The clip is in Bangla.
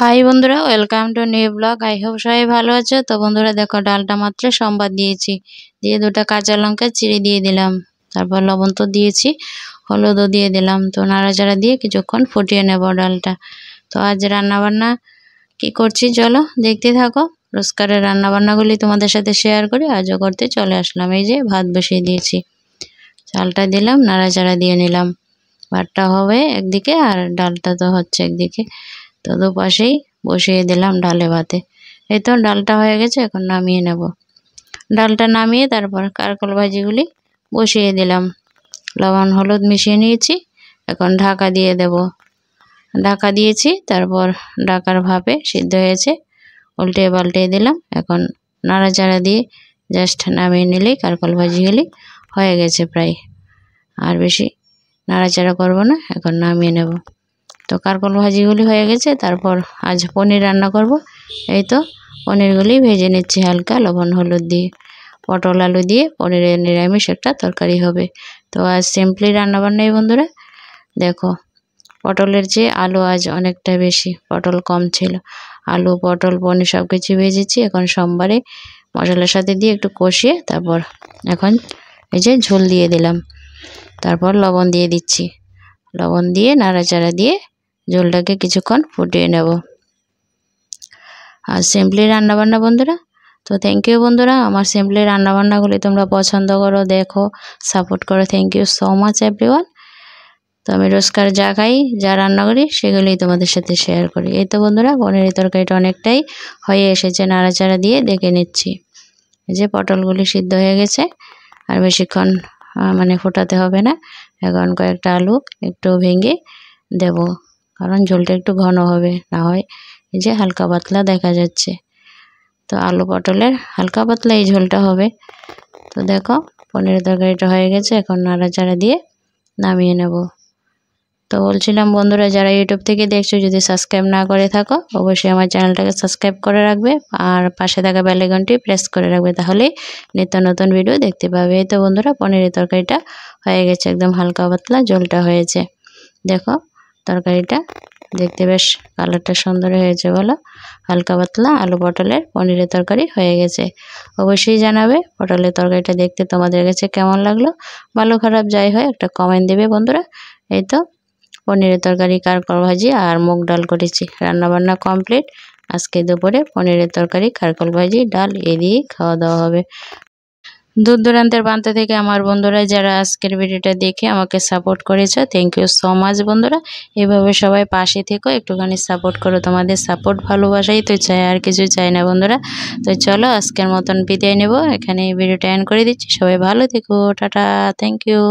হাই বন্ধুরা, welcome to new blog. I hope সবাই ভালো আছো। তো বন্ধুরা দেখো, ডালটা মাত্র সোমবার দিয়েছি, দিয়ে দুটো কাঁচা লঙ্কা চিড়ে দিয়ে দিলাম, তারপর লবণ তো দিয়েছি, হলুদও দিয়ে দিলাম। তো নাড়াচাড়া দিয়ে কিছুক্ষণ ফুটিয়ে নেব ডালটা। তো আজ রান্নাবান্না কি করছি চলো দেখতে থাকো। রোজকারের রান্নাবান্নাগুলি তোমাদের সাথে শেয়ার করি, আজও করতে চলে আসলাম। এই যে ভাত বসিয়ে দিয়েছি, চালটা দিলাম, নাড়াচাড়া দিয়ে নিলাম। ভাতটা হবে একদিকে আর ডালটা তো হচ্ছে একদিকে, তো দুপাশেই বসিয়ে দিলাম ডালে ভাতে। এই তো ডালটা হয়ে গেছে, এখন নামিয়ে নেব। ডালটা নামিয়ে তারপর কারকল ভাজিগুলি বসিয়ে দিলাম, লবণ হলুদ মিশিয়ে নিয়েছি। এখন ঢাকা দিয়ে দেব। ঢাকা দিয়েছি, তারপর ঢাকার ভাপে সিদ্ধ হয়েছে, উল্টে পাল্টে দিলাম। এখন নাড়াচাড়া দিয়ে জাস্ট নামিয়ে নিলেই কারকল ভাজিগুলি হয়ে গেছে প্রায়। আর বেশি নাড়াচাড়া করব না, এখন নামিয়ে নেব। তো কারকল ভাজিগুলি হয়ে গেছে, তারপর আজ পনির রান্না করব। এই তো পনিরগুলি ভেজে নিচ্ছি হালকা লবণ হলুদ দিয়ে। পটল আলু দিয়ে পনিরের নিরামিষ একটা তরকারি হবে। তো আজ সিম্পলি রান্নাবান্নাই বন্ধুরা। দেখো, পটলের চেয়ে আলু আজ অনেকটা বেশি, পটল কম ছিল। আলু পটল পনির সব কিছু ভেজেছি। এখন সোমবারে মশলার সাথে দিয়ে একটু কষিয়ে তারপর এখন এই যে ঝোল দিয়ে দিলাম, তারপর লবণ দিয়ে দিচ্ছি। লবণ দিয়ে নাড়াচাড়া দিয়ে ঝোলটাকে কিছুক্ষণ ফুটিয়ে নেব। আর সিম্পলি রান্নাবান্না বন্ধুরা। তো থ্যাংক ইউ বন্ধুরা, আমার সিম্পলি রান্নাবান্নাগুলি তোমরা পছন্দ করো, দেখো, সাপোর্ট করো। Thank you so much everyone. তো আমি রোজকার যা খাই যা রান্না করি সেগুলোই তোমাদের সাথে শেয়ার করি। এই তো বন্ধুরা, পনিরের তরকারিটা অনেকটাই হয়ে এসেছে, নাড়াচাড়া দিয়ে দেখে নিচ্ছি। এই যে পটলগুলি সিদ্ধ হয়ে গেছে, আর বেশিক্ষণ ফোটাতে হবে না। এখন কয়েকটা আলু একটু ভেঙে দেব, কারণ ঝোলটা একটু ঘন হবে, না হয় এই যে হালকা পাতলা দেখা যাচ্ছে। তো আলু পটলের হালকা পাতলা এই ঝোলটা হবে। তো দেখো, পনিরের তরকারিটা হয়ে গেছে, এখন নাড়াচাড়া দিয়ে নামিয়ে নেব। তো বলছিলাম বন্ধুরা, যারা ইউটিউব থেকে দেখছো, যদি সাবস্ক্রাইব না করে থাকো অবশ্যই আমার চ্যানেলটাকে সাবস্ক্রাইব করে রাখবে, আর পাশে থাকা বেল আইকনটি প্রেস করে রাখবে, তাহলে নিত্য নতুন ভিডিও দেখতে পাবে। এই তো বন্ধুরা, পনিরের তরকারিটা হয়ে গেছে, একদম হালকা পাতলা ঝোলটা হয়েছে। দেখো তরকারিটা দেখতে বেশ কালারটা সুন্দর হয়েছে, বলো। হালকা পাতলা আলু পটলের পনিরের তরকারি হয়ে গেছে। অবশ্যই জানাবে পটলের তরকারিটা দেখতে তোমাদের কাছে কেমন লাগলো। ভালো খারাপ যাই হয় একটা কমেন্ট দেবে বন্ধুরা। এই তো পনিরের তরকারি, কারকল ভাজি আর মুগ ডাল করেছি, রান্নাবান্না কমপ্লিট। আজকে দুপুরে পনিরের তরকারি, কারকল ভাজি, ডাল এই দিয়েই খাওয়া দাওয়া হবে। দূর দূরান্তের প্রান্ত থেকে আমার বন্ধুরা যারা আজকের ভিডিওটা দেখে আমাকে সাপোর্ট করেছো, থ্যাংক ইউ সো মাচ বন্ধুরা। এভাবে সবাই পাশে থেকো, একটুখানি সাপোর্ট করো। তোমাদের সাপোর্ট ভালোবাসাই তো চাই, আর কিছু চাই না বন্ধুরা। তো চলো আজকের মতন বিদায় নেব, এখানে ভিডিওটা এন্ড করে দিচ্ছি। সবাই ভালো থেকো, টাটা, থ্যাংক ইউ।